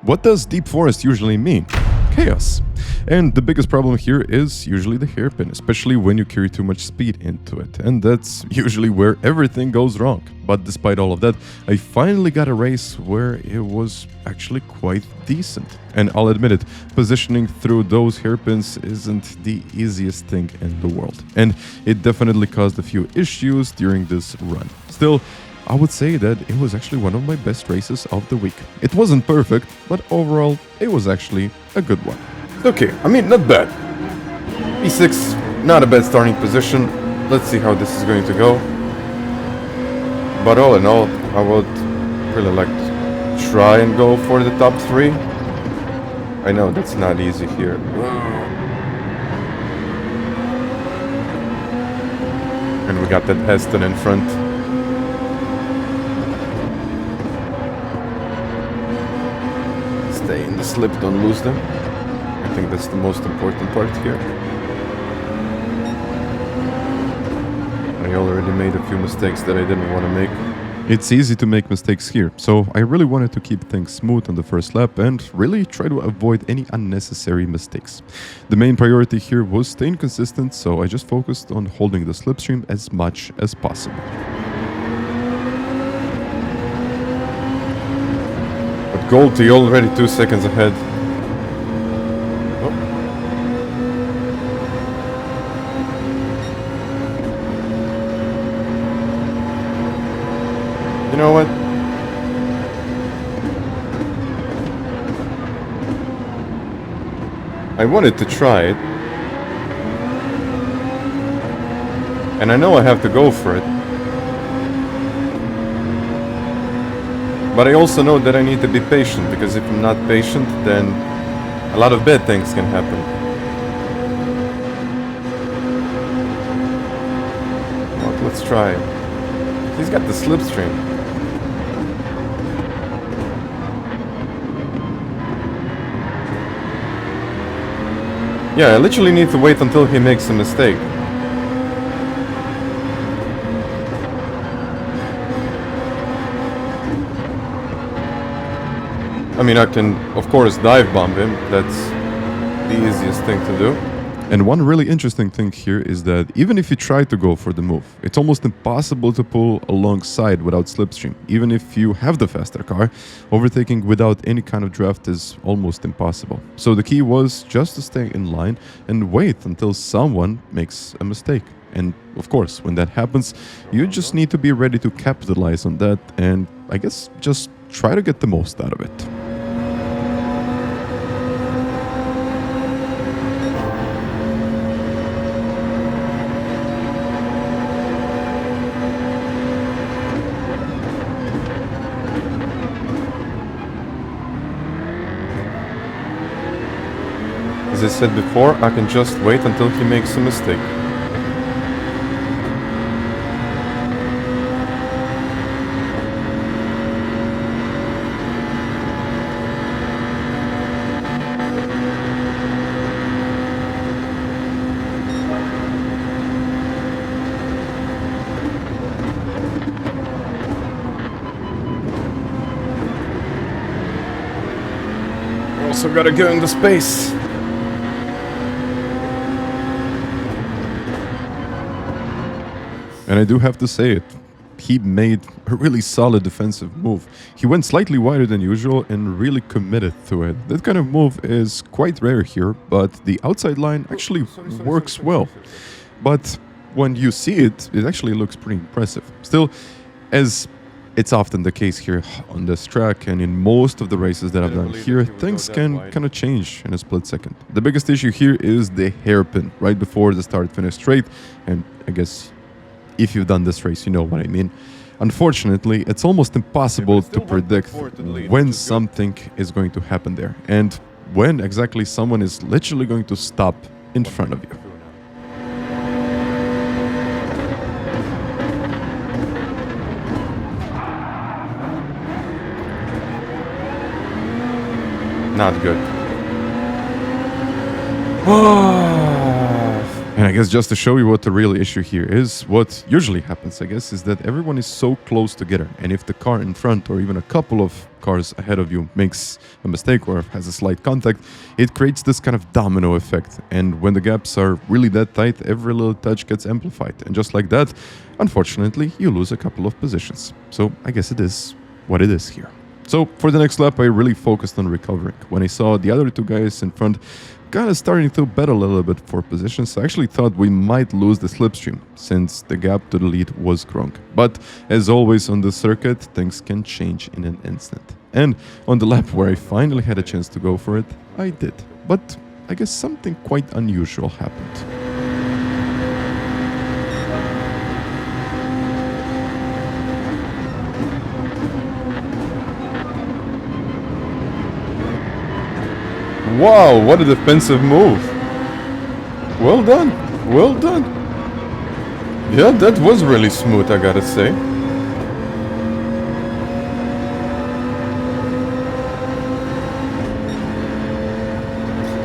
what does deep forest usually mean? Chaos. And the biggest problem here is usually the hairpin, especially when you carry too much speed into it. And that's usually where everything goes wrong. But despite all of that, I finally got a race where it was actually quite decent. And I'll admit it, positioning through those hairpins isn't the easiest thing in the world. And it definitely caused a few issues during this run. Still, I would say that it was actually one of my best races of the week. It wasn't perfect, but overall, it was actually a good one. Okay, I mean, not bad. P6, not a bad starting position. Let's see how this is going to go. But all in all, I would really like to try and go for the top 3. I know that's not easy here. And we got that Heston in front. Stay in the slip, don't lose them. I think that's the most important part here. I already made a few mistakes that I didn't want to make. It's easy to make mistakes here, so I really wanted to keep things smooth on the first lap and really try to avoid any unnecessary mistakes. The main priority here was staying consistent, so I just focused on holding the slipstream as much as possible. Goldie already 2 seconds ahead. Oh. You know what? I wanted to try it. And I know I have to go for it. But I also know that I need to be patient, because if I'm not patient, then a lot of bad things can happen. Well, let's try. He's got the slipstream. Yeah, I literally need to wait until he makes a mistake. I mean, I can, of course, dive bomb him. That's the easiest thing to do. And one really interesting thing here is that even if you try to go for the move, it's almost impossible to pull alongside without slipstream. Even if you have the faster car, overtaking without any kind of draft is almost impossible. So the key was just to stay in line and wait until someone makes a mistake. And of course, when that happens, you just need to be ready to capitalize on that and, I guess, just try to get the most out of it. As I said before, I can just wait until he makes a mistake. Also gotta go into space. And I do have to say it, he made a really solid defensive move. He went slightly wider than usual and really committed to it. That kind of move is quite rare here, but the outside line actually works well. But when you see it, it actually looks pretty impressive. Still, as it's often the case here on this track and in most of the races that I've done here, things can kind of change in a split second. The biggest issue here is the hairpin right before the start-finish straight, and I guess if you've done this race, you know what I mean. Unfortunately, it's almost impossible to predict when something is going to happen there and when exactly someone is literally going to stop in front of you. Not good. And I guess just to show you what the real issue here is, what usually happens, I guess, is that everyone is so close together. And if the car in front or even a couple of cars ahead of you makes a mistake or has a slight contact, it creates this kind of domino effect. And when the gaps are really that tight, every little touch gets amplified. And just like that, unfortunately, you lose a couple of positions. So I guess it is what it is here. So for the next lap, I really focused on recovering. When I saw the other two guys in front kind of starting to battle a little bit for positions, I actually thought we might lose the slipstream, since the gap to the lead was growing. But as always on the circuit, things can change in an instant. And on the lap where I finally had a chance to go for it, I did. But I guess something quite unusual happened. Wow, what a defensive move. Well done. Well done. Yeah, that was really smooth, I gotta say.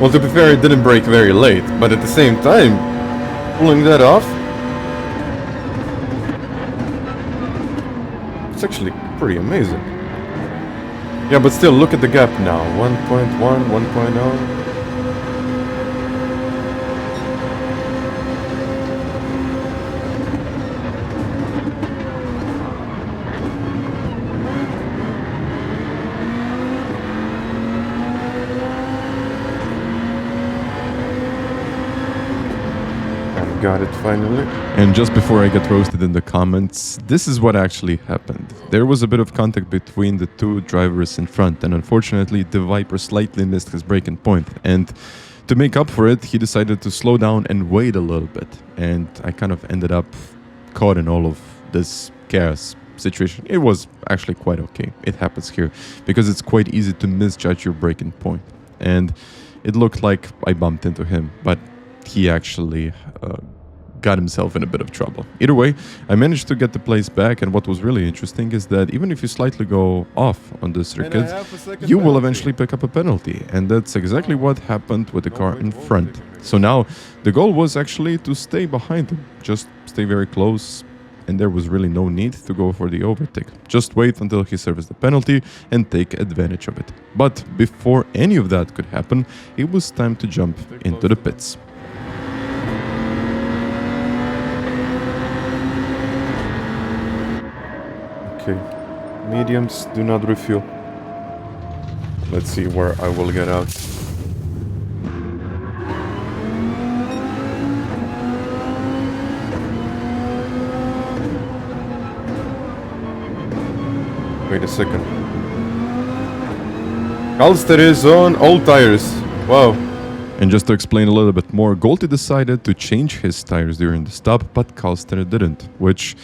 Well, to be fair, it didn't break very late, but at the same time, pulling that off, it's actually pretty amazing. Yeah, but still, look at the gap now. 1.1, 1.0. Got it finally. And just before I get roasted in the comments, this is what actually happened. There was a bit of contact between the two drivers in front, and unfortunately the Viper slightly missed his braking point. And to make up for it, he decided to slow down and wait a little bit. And I kind of ended up caught in all of this chaos situation. It was actually quite okay. It happens here because it's quite easy to misjudge your braking point. And it looked like I bumped into him, but he actually got himself in a bit of trouble. Either way, I managed to get the place back, and what was really interesting is that even if you slightly go off on the circuit, you will eventually pick up a penalty, and that's exactly what happened with the car in front. So now, the goal was actually to stay behind him, just stay very close, and there was really no need to go for the overtake. Just wait until he serves the penalty and take advantage of it. But before any of that could happen, it was time to jump into the pits. Okay, mediums do not refuel. Let's see where I will get out. Wait a second. Halster is on all tires. Wow. And just to explain a little bit more, Golty decided to change his tires during the stop, but Halster didn't, which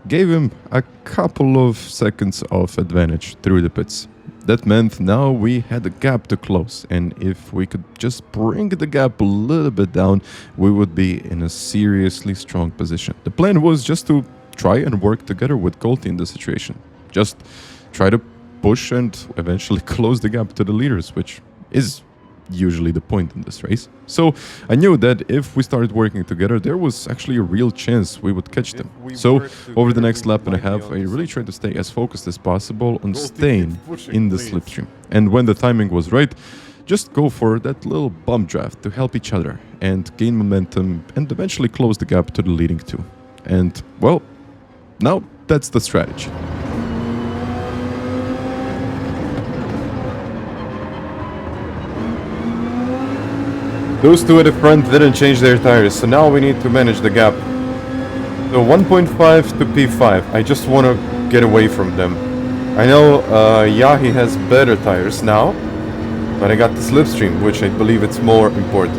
gave him a couple of seconds of advantage through the pits. That meant now we had a gap to close, and if we could just bring the gap a little bit down, we would be in a seriously strong position. The plan was just to try and work together with Golty in this situation. Just try to push and eventually close the gap to the leaders, which is usually the point in this race. So I knew that if we started working together, there was actually a real chance we would catch them. So over the next lap and a half, I really tried to stay as focused as possible on staying in the slipstream. And when the timing was right, just go for that little bump draft to help each other and gain momentum and eventually close the gap to the leading two. And well, now that's the strategy. Those two at the front didn't change their tires, so now we need to manage the gap. So 1.5 to P5, I just want to get away from them. I know Yahi has better tires now, but I got the slipstream, which I believe it's more important.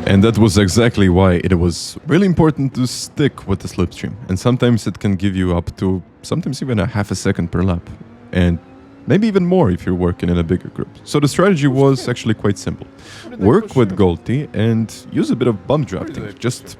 And that was exactly why it was really important to stick with the slipstream. And sometimes it can give you up to sometimes even a half a second per lap. And maybe even more if you're working in a bigger group. So the strategy was actually quite simple. Work with Golty and use a bit of bump drafting, just,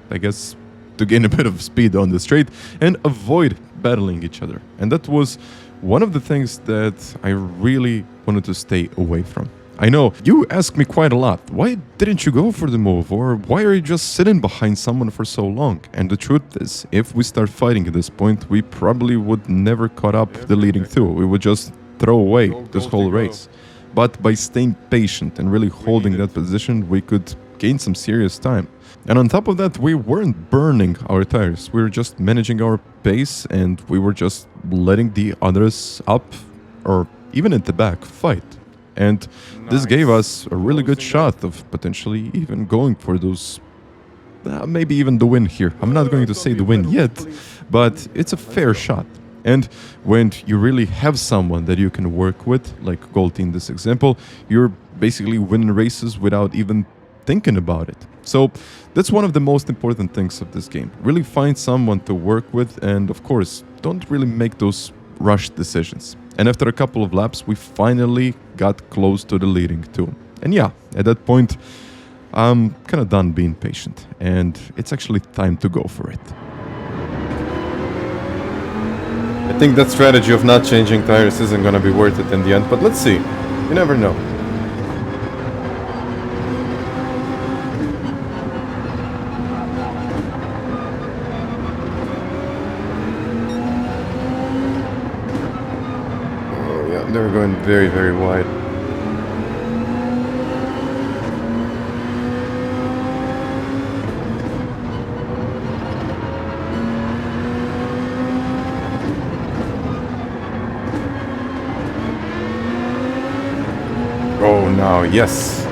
I guess, to gain a bit of speed on the straight and avoid battling each other. And that was one of the things that I really wanted to stay away from. I know, you ask me quite a lot, why didn't you go for the move, or why are you just sitting behind someone for so long? And the truth is, if we start fighting at this point, we probably would never caught up the leading two. We would just throw away this whole race. But by staying patient and really holding that position, we could gain some serious time. And on top of that, we weren't burning our tires. We were just managing our pace, and we were just letting the others up, or even at the back, fight. And this gave us a really good shot of potentially even going for those, maybe even the win here. I'm not going to say the win yet, but it's a fair shot. And when you really have someone that you can work with, like Golty in this example, you're basically winning races without even thinking about it. So that's one of the most important things of this game. Really find someone to work with, and of course, don't really make those rushed decisions. And after a couple of laps, we finally got close to the leading two. And yeah, at that point, I'm kind of done being patient, and it's actually time to go for it. I think that strategy of not changing tires isn't gonna be worth it in the end, but let's see. You never know. Oh yeah, they're going very, very wide. Oh, now, yes.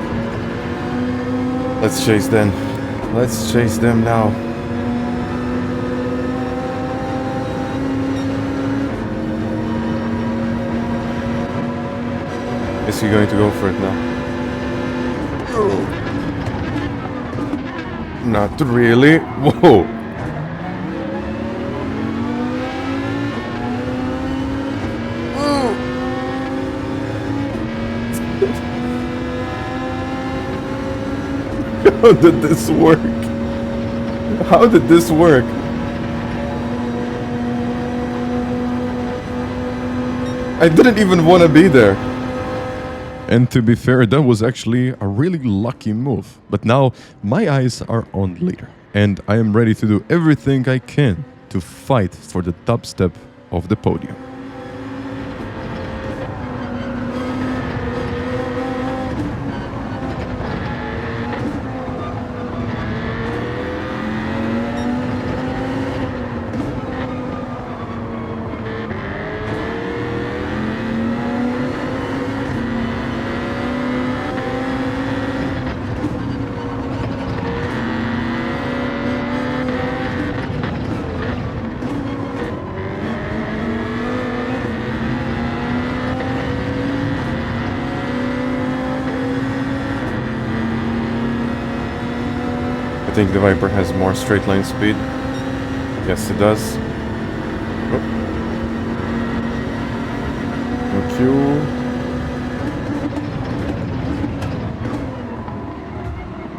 Let's chase them. Let's chase them now. Is he going to go for it now? Not really. Whoa. How did this work? How did this work? I didn't even want to be there. And to be fair, that was actually a really lucky move. But now my eyes are on leader, and I am ready to do everything I can to fight for the top step of the podium. I think the Viper has more straight line speed. Yes, it does. Oh. Thank you.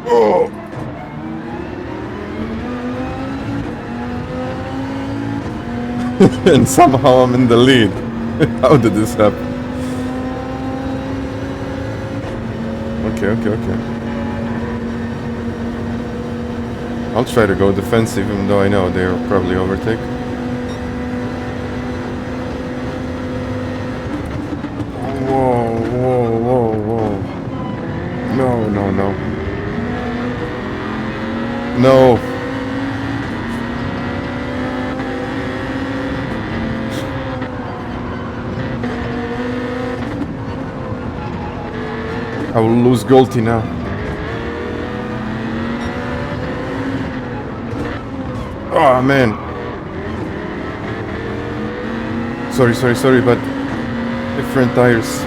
Oh! And somehow I'm in the lead. How did this happen? Okay. I'll try to go defensive, even though I know they'll probably overtake. Whoa. No. No. I will lose Golty now. Oh man. Sorry, but different tires.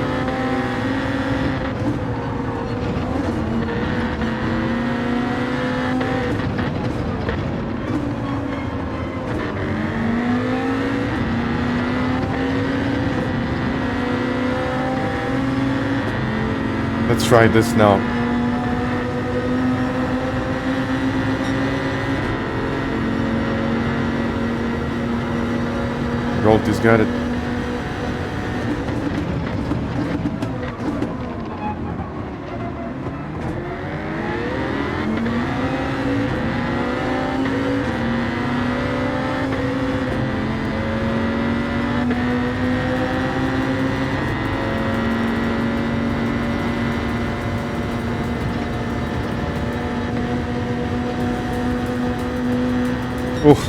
Let's try this now. Golty's got it. Oof.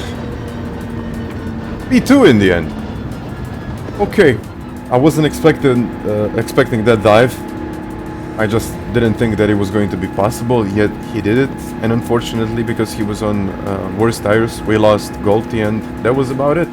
P2 in the end. Okay. I wasn't expecting that dive. I just didn't think that it was going to be possible, yet he did it. And unfortunately, because he was on worse tires, we lost Golti, and that was about it.